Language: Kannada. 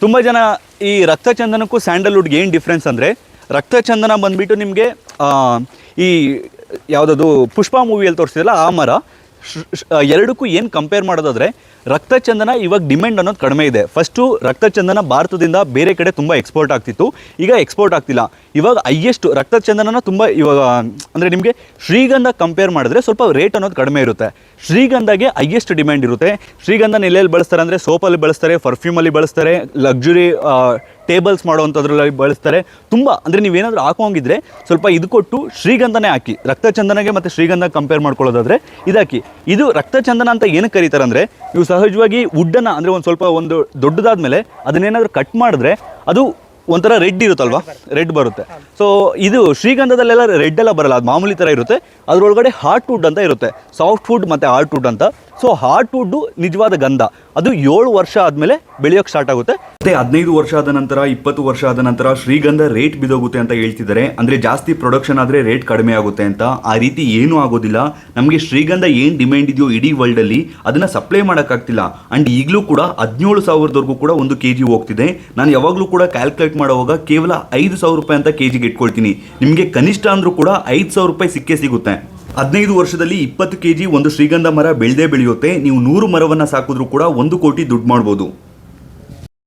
ತುಂಬ ಜನ ಈ ರಕ್ತಚಂದನಕ್ಕೂ ಸ್ಯಾಂಡಲ್ವುಡ್ಗೆ ಏನು ಡಿಫ್ರೆನ್ಸ್ ಅಂದರೆ, ರಕ್ತಚಂದನ ಬಂದುಬಿಟ್ಟು ನಿಮಗೆ ಈ ಯಾವುದದು ಪುಷ್ಪ ಮೂವಿಯಲ್ಲಿ ತೋರಿಸಿದಲ್ಲ ಆ ಮರ, ಎರಡಕ್ಕೂ ಏನು ಕಂಪೇರ್ ಮಾಡೋದಾದರೆ ರಕ್ತಚಂದನ ಇವಾಗ ಡಿಮ್ಯಾಂಡ್ ಅನ್ನೋದು ಕಡಿಮೆ ಇದೆ. ಫಸ್ಟು ರಕ್ತಚಂದನ ಭಾರತದಿಂದ ಬೇರೆ ಕಡೆ ತುಂಬ ಎಕ್ಸ್ಪೋರ್ಟ್ ಆಗ್ತಿತ್ತು, ಈಗ ಎಕ್ಸ್ಪೋರ್ಟ್ ಆಗ್ತಿಲ್ಲ. ಇವಾಗ ಹೈಯೆಸ್ಟ್ ರಕ್ತಚಂದನ ತುಂಬ ಇವಾಗ ಅಂದರೆ ನಿಮಗೆ ಶ್ರೀಗಂಧ ಕಂಪೇರ್ ಮಾಡಿದ್ರೆ ಸ್ವಲ್ಪ ರೇಟ್ ಅನ್ನೋದು ಕಡಿಮೆ ಇರುತ್ತೆ. ಶ್ರೀಗಂಧಗೆ ಹೈಯೆಸ್ಟ್ ಡಿಮ್ಯಾಂಡ್ ಇರುತ್ತೆ. ಶ್ರೀಗಂಧನ ಎಲ್ಲೆಲ್ಲಿ ಬಳಸ್ತಾರೆ ಅಂದರೆ ಸೋಪಲ್ಲಿ ಬಳಸ್ತಾರೆ, ಪರ್ಫ್ಯೂಮಲ್ಲಿ ಬಳಸ್ತಾರೆ, ಲಕ್ಸುರಿ ಟೇಬಲ್ಸ್ ಮಾಡೋವಂಥದ್ರಲ್ಲಿ ಬಳಸ್ತಾರೆ. ತುಂಬ ಅಂದರೆ ನೀವೇನಾದರೂ ಹಾಕೋಂಗಿದ್ರೆ ಸ್ವಲ್ಪ ಇದು ಕೊಟ್ಟು ಶ್ರೀಗಂಧನೇ ಹಾಕಿ. ರಕ್ತಚಂದನಗೆ ಮತ್ತು ಶ್ರೀಗಂಧ ಕಂಪೇರ್ ಮಾಡ್ಕೊಳ್ಳೋದಾದರೆ ಇದಾಕಿ. ಇದು ರಕ್ತಚಂದನ ಅಂತ ಏನಕ್ಕೆ ಕರೀತಾರೆ ಅಂದರೆ, ನೀವು ಸಹಜವಾಗಿ ವುಡ್ಡನ್ನು ಅಂದರೆ ಒಂದು ದೊಡ್ಡದಾದ ಮೇಲೆ ಅದನ್ನೇನಾದರೂ ಕಟ್ ಮಾಡಿದ್ರೆ ಅದು ಒಂಥರ ರೆಡ್ ಇರುತ್ತಲ್ವ, ರೆಡ್ ಬರುತ್ತೆ. ಸೊ ಇದು ಶ್ರೀಗಂಧದಲ್ಲೆಲ್ಲ ರೆಡ್ ಎಲ್ಲ ಬರಲ್ಲ, ಅದು ಮಾಮೂಲಿ ಥರ ಇರುತ್ತೆ. ಅದರೊಳಗಡೆ ಹಾರ್ಟ್ ವುಡ್ ಅಂತ ಇರುತ್ತೆ, ಸಾಫ್ಟ್ ವುಡ್ ಮತ್ತು ಹಾರ್ಟ್ ವುಡ್ ಅಂತ. ಸೊ ಹಾರ್ಟ್ ವುಡ್ಡು ನಿಜವಾದ ಗಂಧ, ಅದು 7 ವರ್ಷ ಆದಮೇಲೆ ಬೆಳೆಯೋಕ್ಕೆ ಸ್ಟಾರ್ಟ್ ಆಗುತ್ತೆ. ಮತ್ತು 15 ವರ್ಷ ಆದ ನಂತರ 20 ವರ್ಷ ಆದ ನಂತರ ಶ್ರೀಗಂಧ ರೇಟ್ ಬಿದ್ದೋಗುತ್ತೆ ಅಂತ ಹೇಳ್ತಿದ್ದಾರೆ. ಅಂದರೆ ಜಾಸ್ತಿ ಪ್ರೊಡಕ್ಷನ್ ಆದರೆ ರೇಟ್ ಕಡಿಮೆ ಆಗುತ್ತೆ ಅಂತ. ಆ ರೀತಿ ಏನೂ ಆಗೋದಿಲ್ಲ. ನಮಗೆ ಶ್ರೀಗಂಧ ಏನು ಡಿಮ್ಯಾಂಡ್ ಇದೆಯೋ ಇಡೀ ವರ್ಲ್ಡಲ್ಲಿ ಅದನ್ನು ಸಪ್ಲೈ ಮಾಡೋಕ್ಕಾಗ್ತಿಲ್ಲ. ಆ್ಯಂಡ್ ಈಗಲೂ ಕೂಡ 17,000ವರೆಗೂ ಕೂಡ 1 kg ಹೋಗ್ತಿದೆ. ನಾನು ಯಾವಾಗಲೂ ಕೂಡ ಕ್ಯಾಲ್ಕುಲೇಟ್ ಮಾಡುವಾಗ ಕೇವಲ 5,000 ರೂಪಾಯಿ ಅಂತ ಕೆಜಿಗೆ ಇಟ್ಕೊಳ್ತೀನಿ. ನಿಮಗೆ ಕನಿಷ್ಠ ಅಂದರೂ ಕೂಡ 5,000 ರೂಪಾಯಿ ಸಿಕ್ಕೇ ಸಿಗುತ್ತೆ. 15 ವರ್ಷದಲ್ಲಿ 20 kg ಒಂದು ಶ್ರೀಗಂಧ ಮರ ಬೆಳೆಯುತ್ತೆ. ನೀವು 100 ಮರವನ್ನು ಸಾಕಿದ್ರೂ ಕೂಡ 1 ಕೋಟಿ ದುಡ್ಡು ಮಾಡ್ಬೋದು.